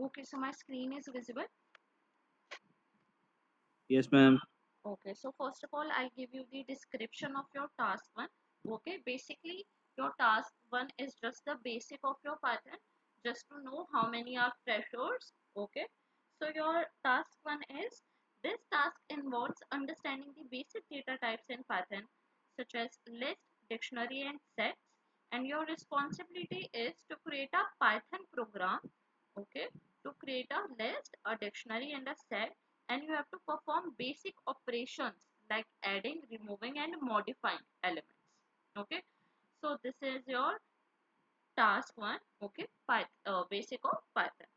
Okay, so my screen is visible. Yes, ma'am. Okay, so first of all, I'll give you the description of your task one. Okay, basically, your task one is just the basic of your Python, just to know how many are thresholds. Okay, so your task one is this task involves understanding the basic data types in Python, such as list, dictionary, and sets. And your responsibility is to create a Python program, okay, to create a list, a dictionary, and a set, and you have to perform basic operations like adding, removing, and modifying elements. Okay, so this is your task one. Okay, basic of Python.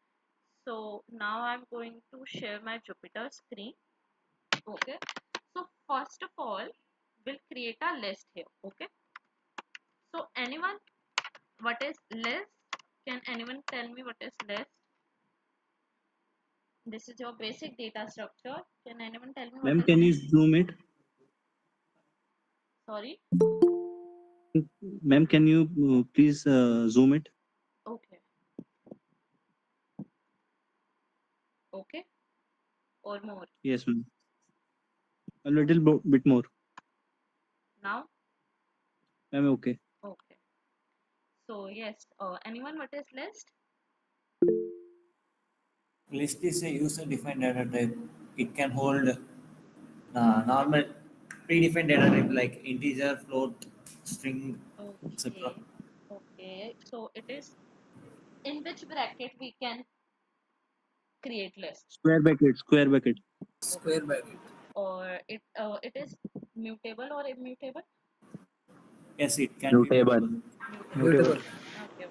So now I'm going to share my Jupyter screen. Okay, so first of all, we'll create a list here. Okay, so anyone, what is list? Can anyone tell me what is list? This is your basic data structure. Can anyone tell me what Ma'am, is can you list? zoom it? Sorry. Ma'am, can you please zoom it? Okay. Okay. Or more. Yes, ma'am. A little bit more. Now. Ma'am, okay. Okay. So yes. Anyone what is list? List is a user-defined data type. It can hold normal predefined data type like integer, float, string, etc. Okay. Okay. So it is in which bracket we can create list. Square bracket. Square bracket. Okay. Square bracket. Or it is mutable or immutable? Yes, it can be Mutable. mutable. Mutable. Mutable. Mutable. Okay. Okay.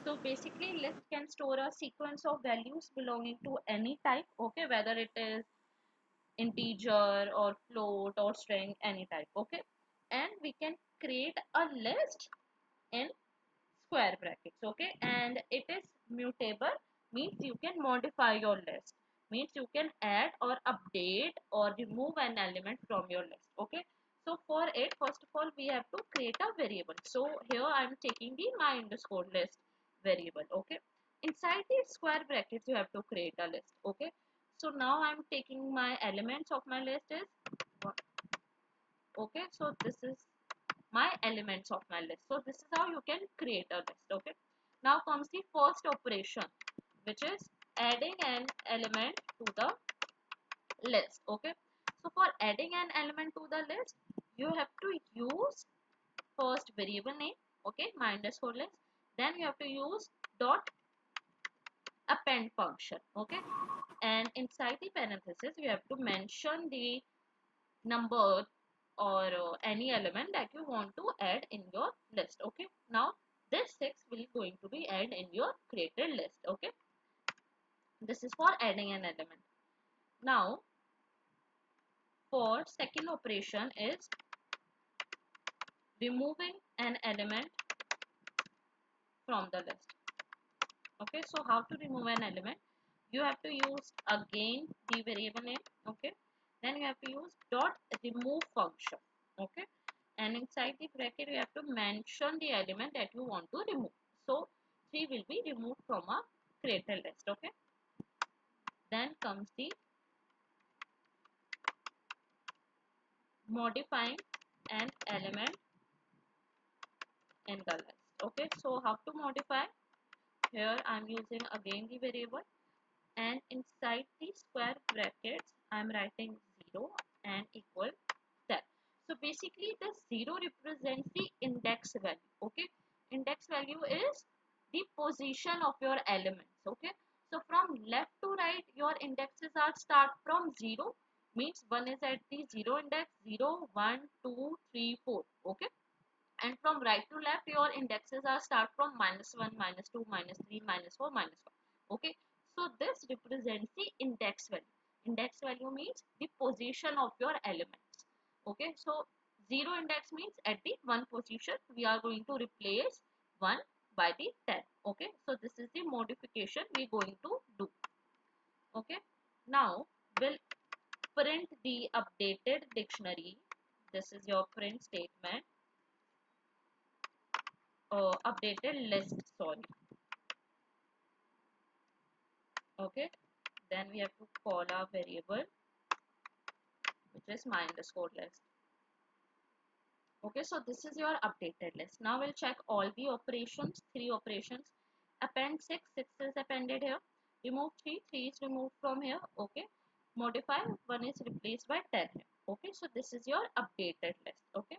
So basically, list can store a sequence of values belonging to any type. Okay, whether it is integer or float or string, any type. Okay, and we can create a list in square brackets. Okay, and it is mutable, means you can modify your list, means you can add or update or remove an element from your list. Okay, so for it, first of all, we have to create a variable. So here I am taking the my underscore list variable. Okay, inside the square brackets you have to create a list. Okay, so now I'm taking my elements of my list is okay, so this is my elements of my list. So this is how you can create a list. Okay, now comes the first operation, which is adding an element to the list. Okay, so for adding an element to the list, you have to use first variable name, okay, my underscore list, then you have to use dot append function. Okay, and inside the parenthesis you have to mention the number or any element that you want to add in your list. Okay, now this 6 will going to be add in your created list. Okay, this is for adding an element. Now for second operation is removing an element from the list. Okay, so how to remove an element? You have to use again the variable name. Okay, then you have to use dot remove function. Okay, and inside the bracket you have to mention the element that you want to remove. So 3 will be removed from a created list. Okay, then comes the modifying an element in the list. Okay, so how to modify? Here I am using again the variable, and inside the square brackets I am writing 0 and equal that. So basically the 0 represents the index value. Okay, index value is the position of your elements. Okay, so from left to right your indexes are start from 0, means one is at the 0 index, 0 1 2 3 4. Okay, and from right to left your indexes are start from -1 -2 -3 -4 -1. Okay, so this represents the index value. Index value means the position of your elements. Okay, so 0 index means at the 1 position we are going to replace 1 by the 10. Okay, so this is the modification we are going to do. Okay, now we'll print the updated dictionary. This is your print statement. updated list, sorry. Okay, then we have to call our variable which is my underscore list. Okay, so this is your updated list. Now we'll check all the operations, 3 operations. Append 6, 6 is appended here. Remove 3, 3 is removed from here. Okay, modify, 1 is replaced by 10 here. Okay, so this is your updated list. Okay,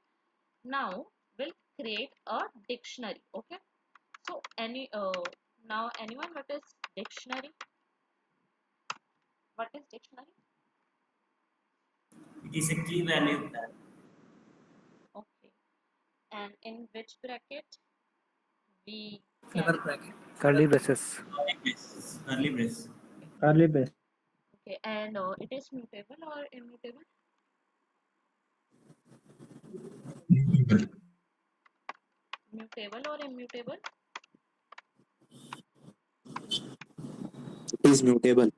now we'll create a dictionary. Okay, so now anyone, what is dictionary? What is dictionary? It is a key value that Okay, and in which bracket we can? Clever bracket. Curly braces. Curly brace. Curly brace. Okay, and it is mutable or immutable? Mutable or immutable? Is mutable.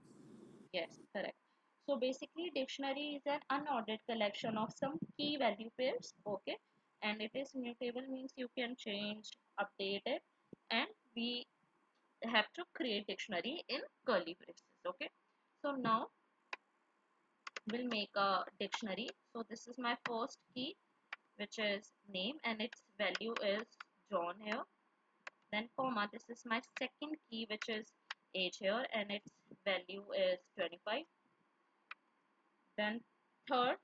Yes, correct. So basically, dictionary is an unordered collection of some key value pairs. Okay, and it is mutable means you can change, update it, and we have to create dictionary in curly braces. Okay, so now we'll make a dictionary. So this is my first key, which is name, and its value is John here. Then comma, this is my second key, which is age here, and its value is 25. Then third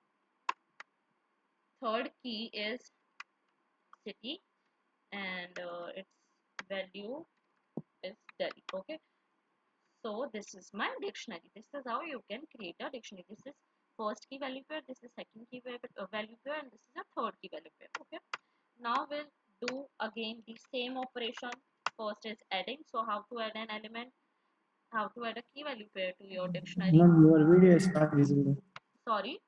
third key is city, and its value is Delhi. Okay, so this is my dictionary. This is how you can create a dictionary. This is first key value pair, this is second key value pair, and this is a third key value pair. Okay, now we'll do again the same operation. First is adding. So how to add an element, how to add a key value pair to your dictionary? Ma'am, your video is not visible. Sorry,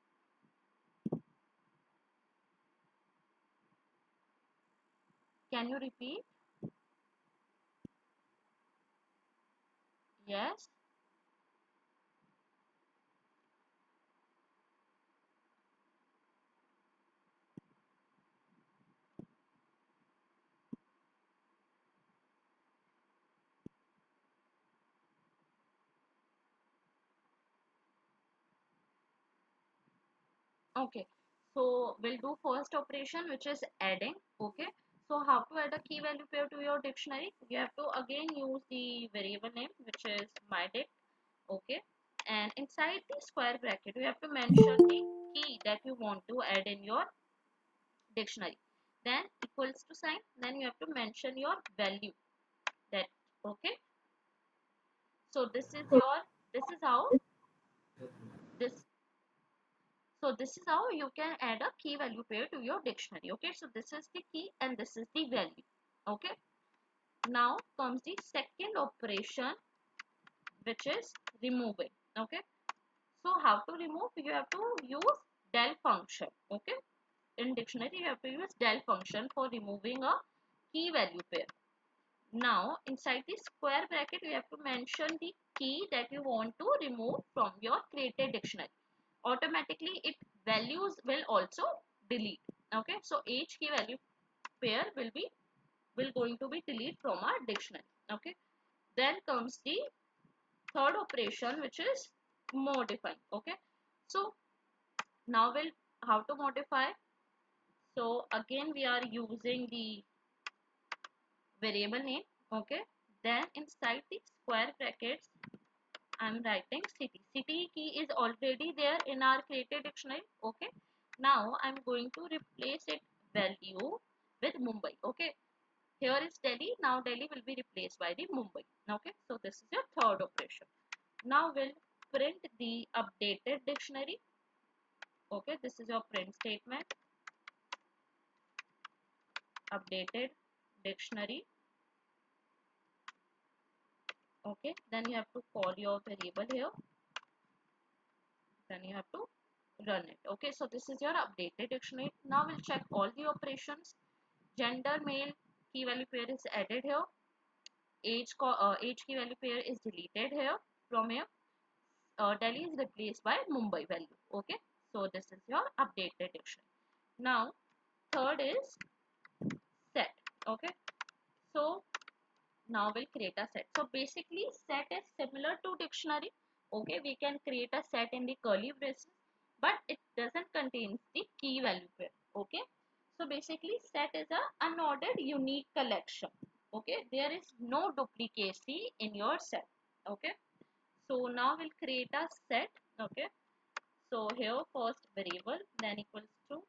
can you repeat? Yes. Okay, so we'll do first operation, which is adding. Okay, so how to add a key value pair to your dictionary? You have to again use the variable name, which is mydict. Okay, and inside the square bracket you have to mention the key that you want to add in your dictionary. Then equals to sign, then you have to mention your value, that. Okay, so this is how this this is how you can add a key value pair to your dictionary. Okay, so this is the key and this is the value. Okay, now comes the second operation, which is removing. Okay, so how to remove? You have to use del function. Okay, in dictionary you have to use del function for removing a key value pair. Now inside the square bracket you have to mention the key that you want to remove from your created dictionary. Automatically it values will also delete. Okay, so each key value pair will going to be delete from our dictionary. Okay, then comes the third operation, which is modifying. Okay, so now we'll how to modify. So again we are using the variable name. Okay, then inside the square brackets I'm writing city. City key is already there in our created dictionary. Okay, now I'm going to replace it value with Mumbai. Okay, here is Delhi, now Delhi will be replaced by the Mumbai. Okay, so this is your third operation. Now we'll print the updated dictionary. Okay, this is your print statement. Updated dictionary. Okay, then you have to call your variable here, then you have to run it. Okay, so this is your updated dictionary. Now we'll check all the operations. Gender male key value pair is added here. Age key value pair is deleted here from here. Delhi is replaced by Mumbai value. Okay, so this is your updated dictionary. Now third is set. Okay, So now we'll create a set. So basically set is similar to dictionary. Okay, we can create a set in the curly braces, but it doesn't contain the key value pair. Okay, so basically set is a unordered unique collection. Okay, there is no duplicacy in your set. Okay, so now we'll create a set. Okay, so here first variable then equals to,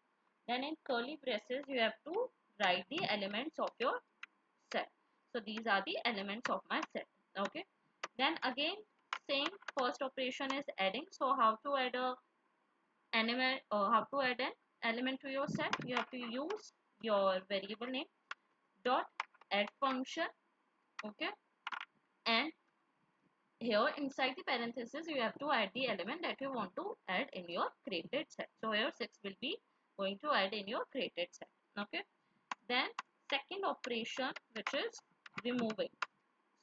then in curly braces you have to write the elements of your set. So these are the elements of my set. Okay, then again same first operation is adding. So how to add a element, how to add an element to your set? You have to use your variable name dot add function. Okay, and here inside the parenthesis you have to add the element that you want to add in your created set. So here 6 will be going to add in your created set. Okay, then second operation, which is removing.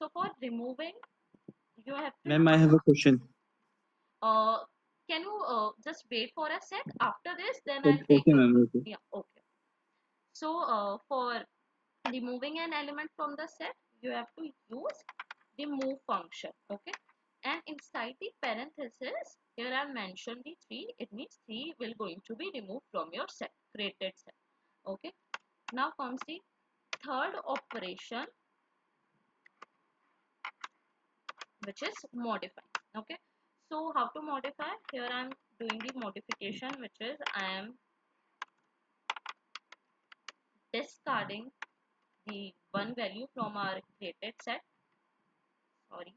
So for removing you have to Ma'am, I have a question. uh can you just wait for a sec? After this then I'll take Okay, your, ma'am. Okay. yeah, okay. So for removing an element from the set you have to use the move function. Okay, and inside the parenthesis here I mentioned the 3. It means 3 will going to be removed from your set, created set. Okay, now comes the third operation, which is modify. Okay, so how to modify? Here I am doing the modification, which is I am discarding the one value from our created set. Sorry.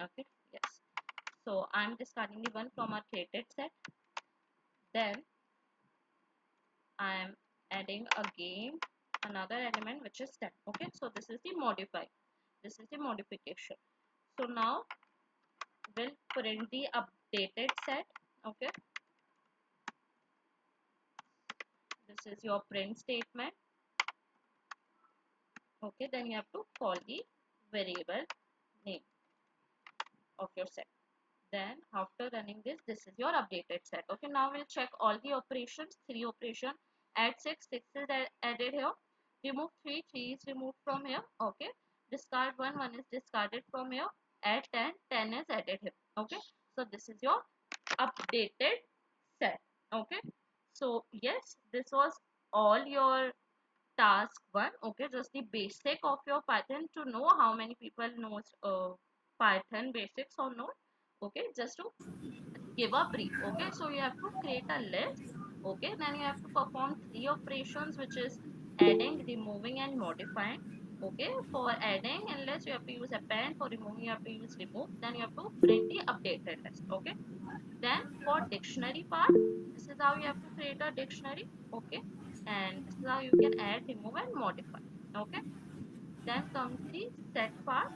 Okay, yes, so I'm discarding the one from our created set. Then I'm adding again another element, which is set. Okay, so this is the modify, this is the modification. So now we'll print the updated set. Okay, this is your print statement. Okay, then you have to call the variable name of your set. Then after running this, this is your updated set. Okay, now we'll check all the operations. 3 operation, add 6, 6 is added here. Remove 3, 3 is removed from here. Okay, discard 1, 1 is discarded from here. Add 10, 10 is added here. Okay, so this is your updated set. Okay, so yes, this was all your task 1. Okay, just the basic of your Python, to know how many people knows Python basics or not. Okay, just to give a brief. Okay, so you have to create a list. Okay, then you have to perform 3 operations, which is adding, removing and modifying. Okay, for adding and list you have to use append, for removing you have to use remove, then you have to print the updated list. Okay, then for dictionary part, this is how you have to create a dictionary. Okay, and this is how you can add, remove and modify. Okay, then comes the set part.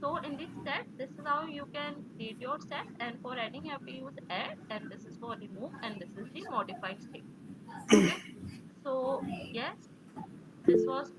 So in this set, this is how you can create your set, and for adding you have to use add, and this is for remove, and this is the modify state. Okay, so yes, this was